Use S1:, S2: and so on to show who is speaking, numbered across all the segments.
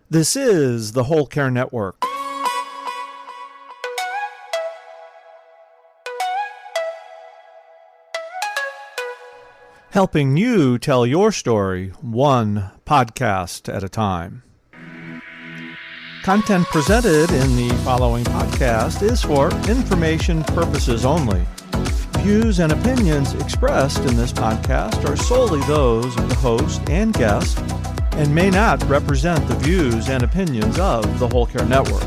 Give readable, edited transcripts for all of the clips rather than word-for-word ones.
S1: This is the Whole Care Network. Helping you tell your story one podcast at a time. Content presented in the following podcast is for information purposes only. Views and opinions expressed in this podcast are solely those of the host and guest and may not represent the views and opinions of the Whole Care Network.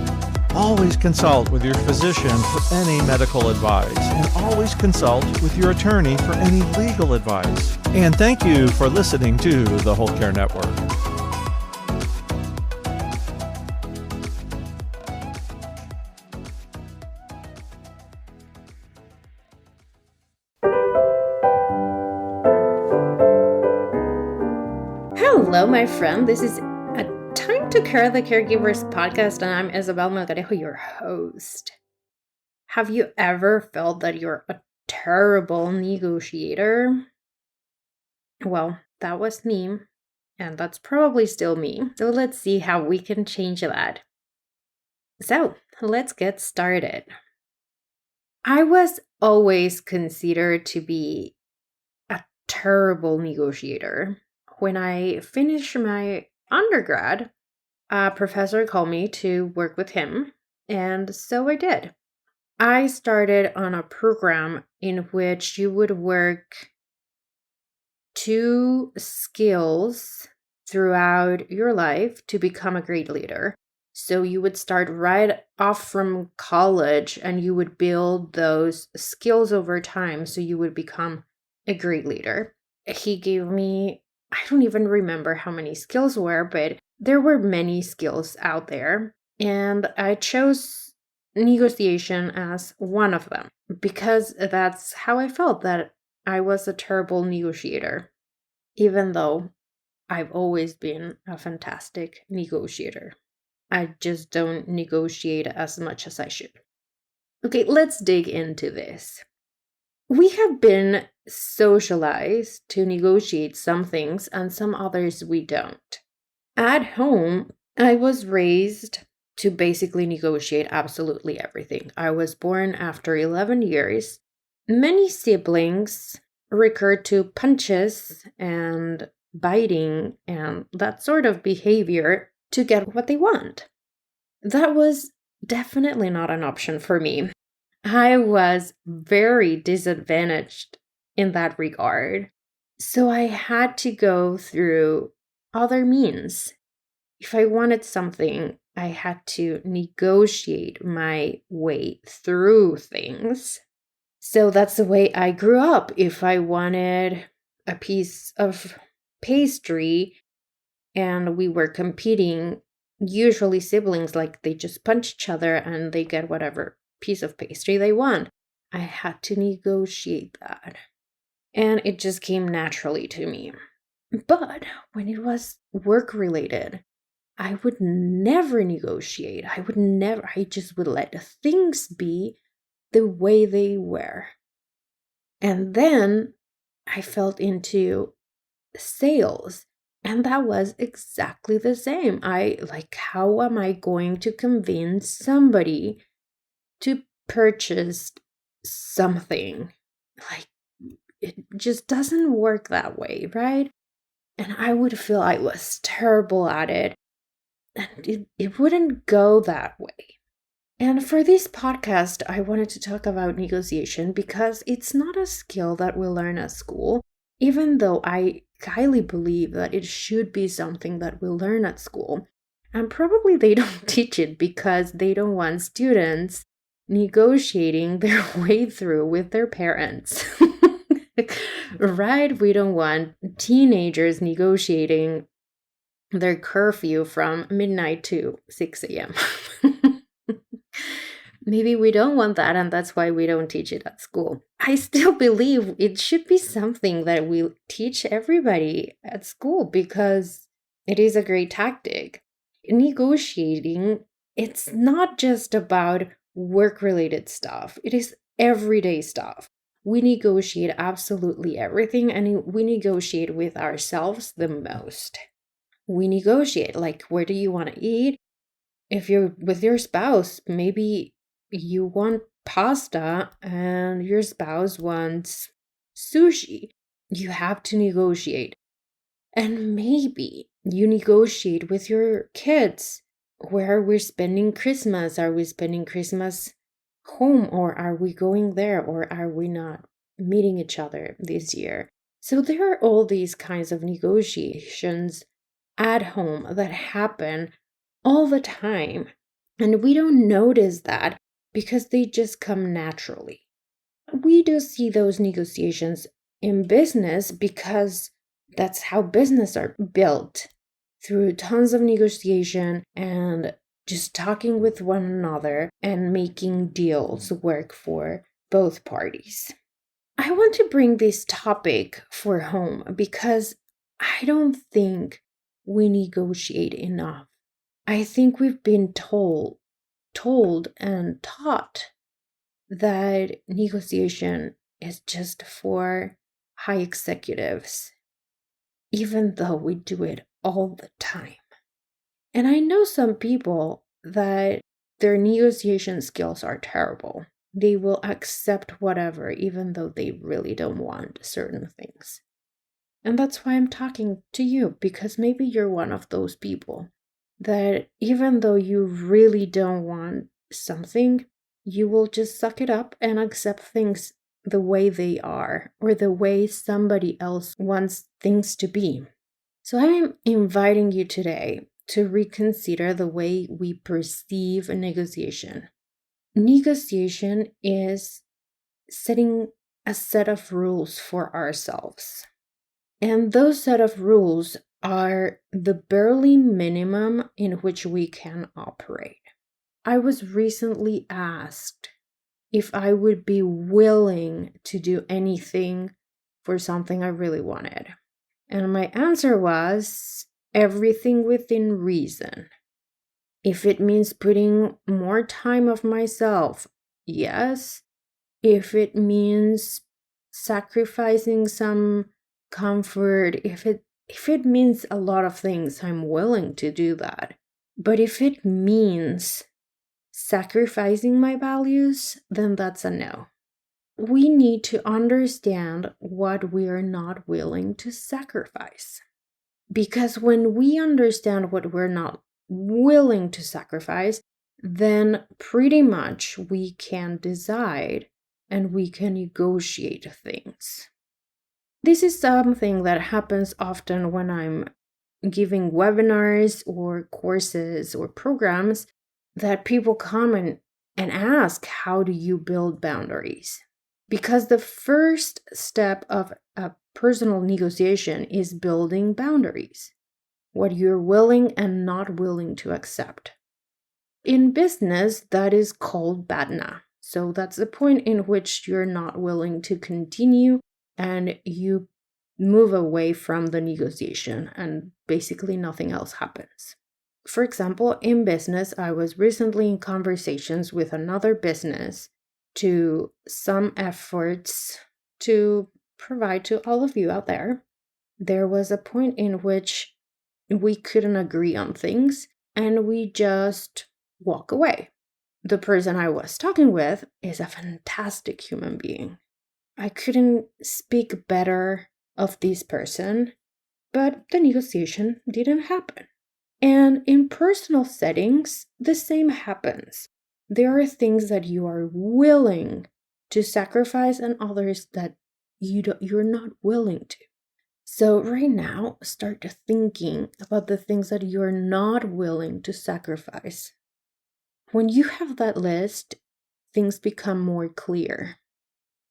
S1: Always consult with your physician for any medical advice, and always consult with your attorney for any legal advice. And thank you for listening to the Whole Care Network.
S2: Hello, my friend. This is a Time to Care the Caregivers podcast, and I'm Isabel Melgarejo, your host. Have you ever felt that you're a terrible negotiator? Well, that was me, and that's probably still me. So let's see how we can change that. So let's get started. I was always considered to be a terrible negotiator. When I finished my undergrad, a professor called me to work with him, and so I did. I started on a program in which you would work 2 skills throughout your life to become a great leader. So you would start right off from college and you would build those skills over time so you would become a great leader. He gave me, I don't even remember how many skills were, but there were many skills out there. And I chose negotiation as one of them because that's how I felt that I was a terrible negotiator, even though I've always been a fantastic negotiator. I just don't negotiate as much as I should. Okay, let's dig into this. We have been socialized to negotiate some things and some others we don't. At home, I was raised to basically negotiate absolutely everything. I was born after 11 years. Many siblings recurred to punches and biting and that sort of behavior to get what they want. That was definitely not an option for me. I was very disadvantaged in that regard. So I had to go through other means. If I wanted something, I had to negotiate my way through things. So that's the way I grew up. If I wanted a piece of pastry and we were competing, usually siblings, like they just punch each other and they get whatever piece of pastry they want. I had to negotiate that. And it just came naturally to me. But when it was work related, I would never negotiate. I just would let things be the way they were. And then I felt into sales. And that was exactly the same. How am I going to convince somebody to purchase something? It just doesn't work that way, right? And I would feel I was terrible at it. And it wouldn't go that way. And for this podcast, I wanted to talk about negotiation because it's not a skill that we learn at school, even though I highly believe that it should be something that we learn at school. And probably they don't teach it because they don't want students negotiating their way through with their parents. Right? We don't want teenagers negotiating their curfew from midnight to 6 a.m. Maybe we don't want that, and that's why we don't teach it at school. I still believe it should be something that we teach everybody at school because it is a great tactic. Negotiating, it's not just about work-related stuff. It is everyday stuff. We negotiate absolutely everything, and we negotiate with ourselves the most. we negotiate. Like, where do you want to eat? If you're with your spouse, maybe you want pasta and your spouse wants sushi. You have to negotiate. And maybe you negotiate with your kids. Where we're spending Christmas. Are we spending Christmas home, or are we going there, or are we not meeting each other this year? So there are all these kinds of negotiations at home that happen all the time. And we don't notice that because they just come naturally. We do see those negotiations in business because that's how business are built, through tons of negotiation and just talking with one another and making deals work for both parties. I want to bring this topic for home because I don't think we negotiate enough. I think we've been told and taught that negotiation is just for high executives, even though we do it all the time. And I know some people that their negotiation skills are terrible. They will accept whatever, even though they really don't want certain things. And that's why I'm talking to you, because maybe you're one of those people that even though you really don't want something, you will just suck it up and accept things the way they are, or the way somebody else wants things to be. So I'm inviting you today to reconsider the way we perceive a negotiation. Negotiation is setting a set of rules for ourselves. And those set of rules are the barely minimum in which we can operate. I was recently asked if I would be willing to do anything for something I really wanted. And my answer was everything within reason. If it means putting more time of myself, yes. If it means sacrificing some comfort, if it means a lot of things, I'm willing to do that. But if it means sacrificing my values, then that's a no. We need to understand what we are not willing to sacrifice. Because when we understand what we're not willing to sacrifice, then pretty much we can decide and we can negotiate things. This is something that happens often when I'm giving webinars or courses or programs, that people come and ask, how do you build boundaries? Because the first step of a personal negotiation is building boundaries, what you're willing and not willing to accept. In business, that is called BATNA. So that's the point in which you're not willing to continue and you move away from the negotiation and basically nothing else happens. For example, in business, I was recently in conversations with another business to some efforts to provide to all of you out there. There was a point in which we couldn't agree on things and we just walk away. The person I was talking with is a fantastic human being. I couldn't speak better of this person, but the negotiation didn't happen. And in personal settings, the same happens. There are things that you are willing to sacrifice and others that you're not willing to. So right now, start thinking about the things that you're not willing to sacrifice. When you have that list, things become more clear.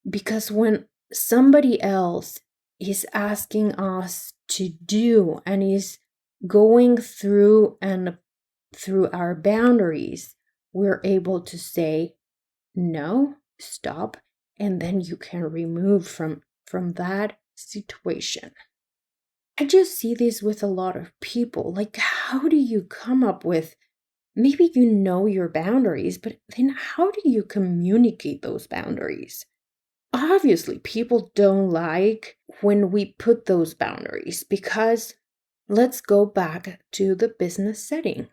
S2: Because when somebody else is asking us to do and is going through our boundaries, we're able to say, no, stop, and then you can remove from that situation. I just see this with a lot of people. Like, how do you come up with, maybe you know your boundaries, but then how do you communicate those boundaries? Obviously, people don't like when we put those boundaries because Let's go back to the business setting.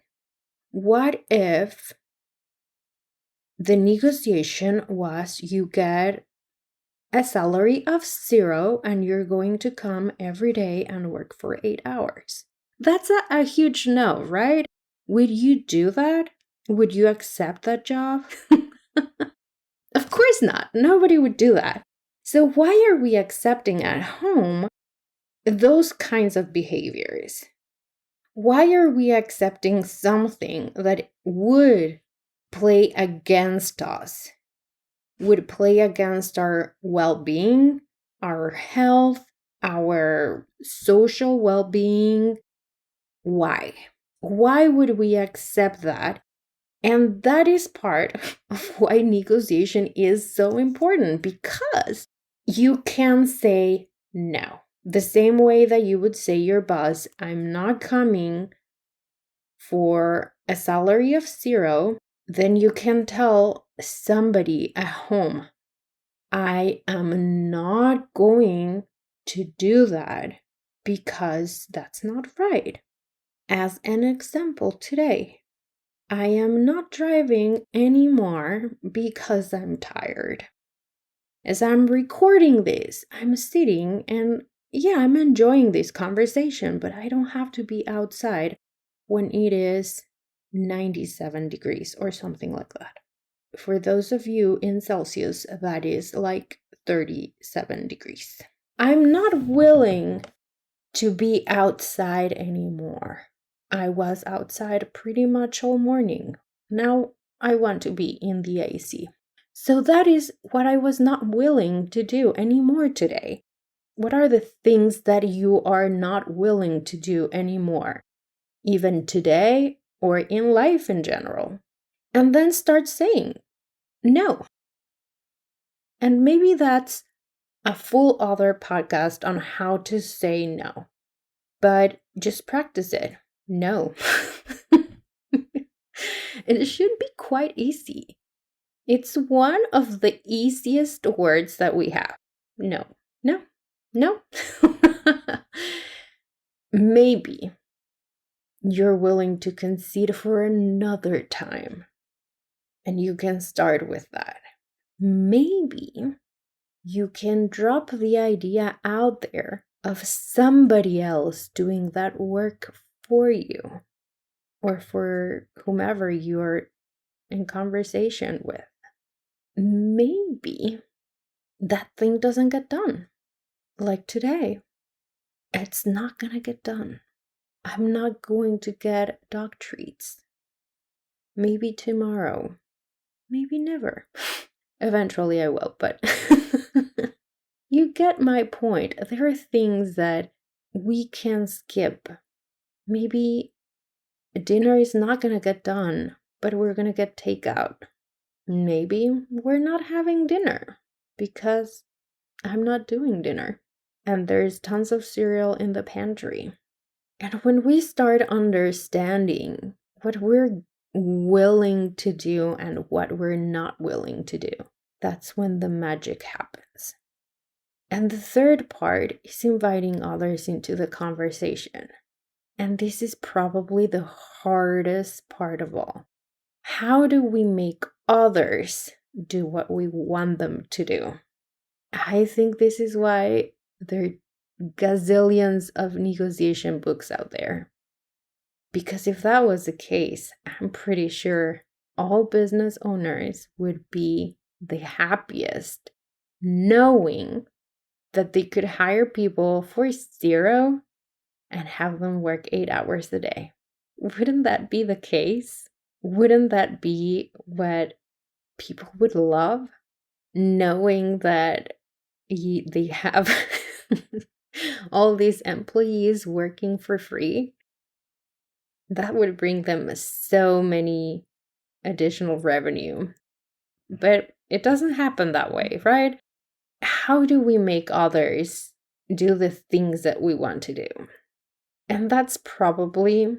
S2: What if the negotiation was you get a salary of 0 and you're going to come every day and work for 8 hours? That's a huge no, right? Would you do that? Would you accept that job? Of course not. Nobody would do that. So why are we accepting at home those kinds of behaviors? Why are we accepting something that would play against us, would play against our well-being, our health, our social well-being? Why? Why would we accept that? And that is part of why negotiation is so important, because you can say no. The same way that you would say your boss, I'm not coming for a salary of 0, then you can tell somebody at home, I am not going to do that because that's not right. As an example today, I am not driving anymore because I'm tired. As I'm recording this, I'm sitting and yeah, I'm enjoying this conversation, but I don't have to be outside when it is 97 degrees or something like that. For those of you in Celsius, that is like 37 degrees. I'm not willing to be outside anymore. I was outside pretty much all morning. Now I want to be in the AC. So that is what I was not willing to do anymore today. What are the things that you are not willing to do anymore, even today or in life in general? And then start saying no. And maybe that's a full other podcast on how to say no. But just practice it. No. It should be quite easy. It's one of the easiest words that we have. No, no, no. Maybe you're willing to concede for another time, and you can start with that. Maybe you can drop the idea out there of somebody else doing that work for you or for whomever you're in conversation with. Maybe that thing doesn't get done. Like today, it's not gonna get done. I'm not going to get dog treats. Maybe tomorrow. Maybe never. Eventually I will, but you get my point. There are things that we can skip. Maybe dinner is not gonna get done, but we're gonna get takeout. Maybe we're not having dinner because I'm not doing dinner and there's tons of cereal in the pantry. And when we start understanding what we're willing to do and what we're not willing to do, that's when the magic happens. And the third part is inviting others into the conversation. And this is probably the hardest part of all. How do we make others do what we want them to do? I think this is why there are gazillions of negotiation books out there. Because if that was the case, I'm pretty sure all business owners would be the happiest knowing that they could hire people for 0 and have them work 8 hours a day. Wouldn't that be the case? Wouldn't that be what people would love? Knowing that they have all these employees working for free? That would bring them so many additional revenue. But it doesn't happen that way, right? How do we make others do the things that we want to do? And that's probably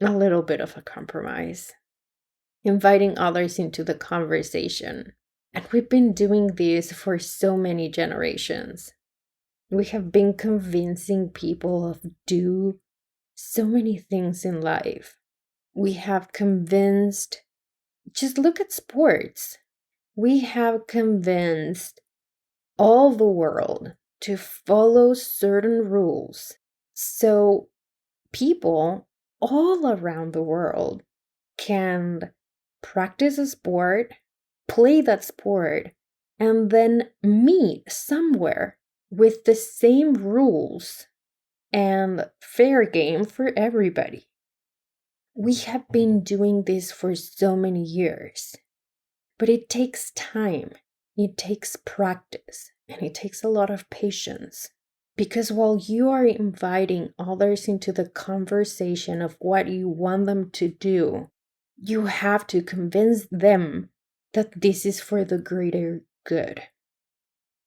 S2: a little bit of a compromise. Inviting others into the conversation. And we've been doing this for so many generations. We have been convincing people of do so many things in life. We have convinced, just look at sports. We have convinced all the world to follow certain rules. So people all around the world can practice a sport, play that sport, and then meet somewhere with the same rules and fair game for everybody. We have been doing this for so many years, but it takes time, it takes practice, and it takes a lot of patience. Because while you are inviting others into the conversation of what you want them to do, you have to convince them that this is for the greater good.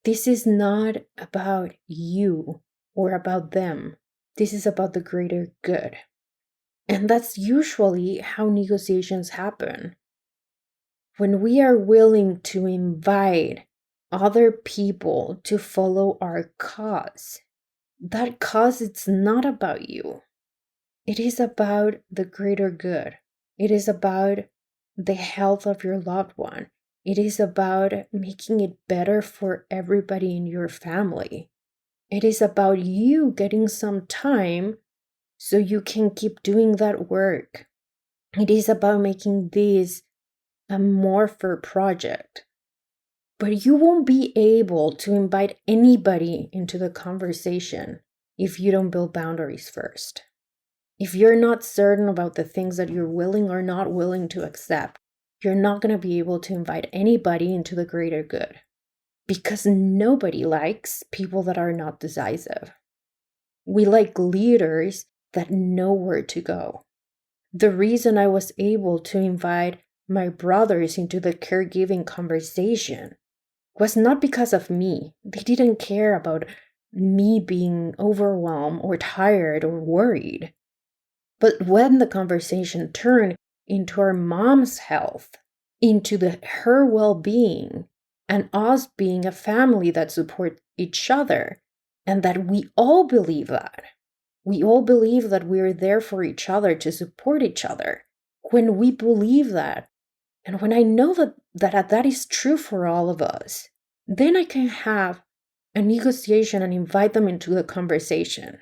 S2: This is not about you or about them. This is about the greater good. And that's usually how negotiations happen. When we are willing to invite other people to follow our cause, that cause it's not about you. It is about the greater good. It is about the health of your loved one. It is about making it better for everybody in your family. It is about you getting some time so you can keep doing that work. It is about making this a more fair project. But you won't be able to invite anybody into the conversation if you don't build boundaries first. If you're not certain about the things that you're willing or not willing to accept, you're not going to be able to invite anybody into the greater good. Because nobody likes people that are not decisive. We like leaders that know where to go. The reason I was able to invite my brothers into the caregiving conversation was not because of me. They didn't care about me being overwhelmed or tired or worried. But when the conversation turned into our mom's health, into her well-being, and us being a family that support each other, and that we all believe that. We all believe that we're there for each other to support each other. When we believe that, and when I know that is true for all of us, then I can have a negotiation and invite them into the conversation.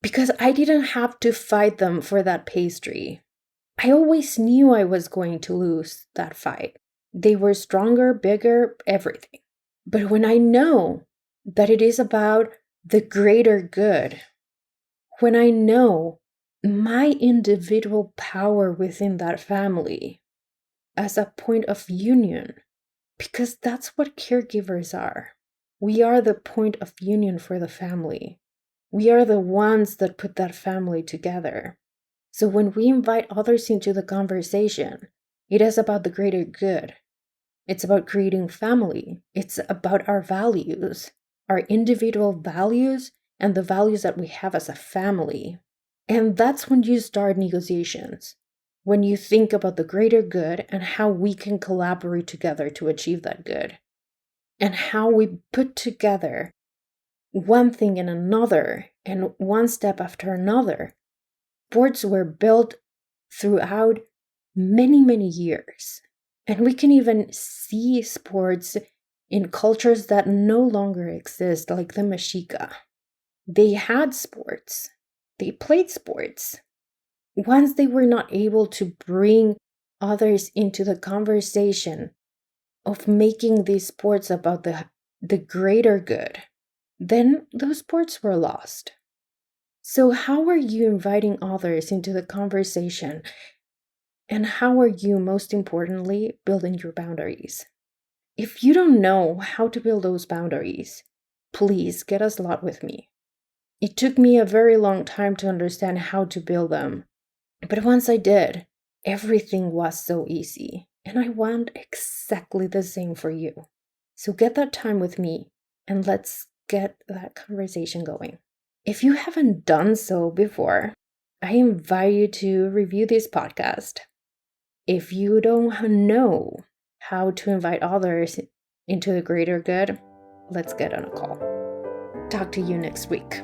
S2: Because I didn't have to fight them for that pastry. I always knew I was going to lose that fight. They were stronger, bigger, everything. But when I know that it is about the greater good, when I know my individual power within that family as a point of union, because that's what caregivers are. We are the point of union for the family. We are the ones that put that family together. So when we invite others into the conversation, it is about the greater good. It's about creating family. It's about our values, our individual values, and the values that we have as a family. And that's when you start negotiations. When you think about the greater good and how we can collaborate together to achieve that good. And how we put together one thing and another, and one step after another. Sports were built throughout many, many years. And we can even see sports in cultures that no longer exist, like the Mexica. They had sports. They played sports. Once they were not able to bring others into the conversation of making these sports about the greater good, then those sports were lost. So how are you inviting others into the conversation? And how are you, most importantly, building your boundaries? If you don't know how to build those boundaries, please get a slot with me. It took me a very long time to understand how to build them. But once I did, everything was so easy. And I want exactly the same for you. So get that time with me and let's get that conversation going. If you haven't done so before, I invite you to review this podcast. If you don't know how to invite others into the greater good, let's get on a call. Talk to you next week.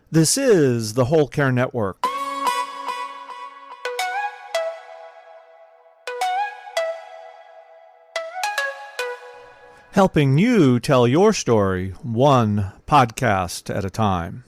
S1: This is the Whole Care Network. Helping you tell your story one podcast at a time.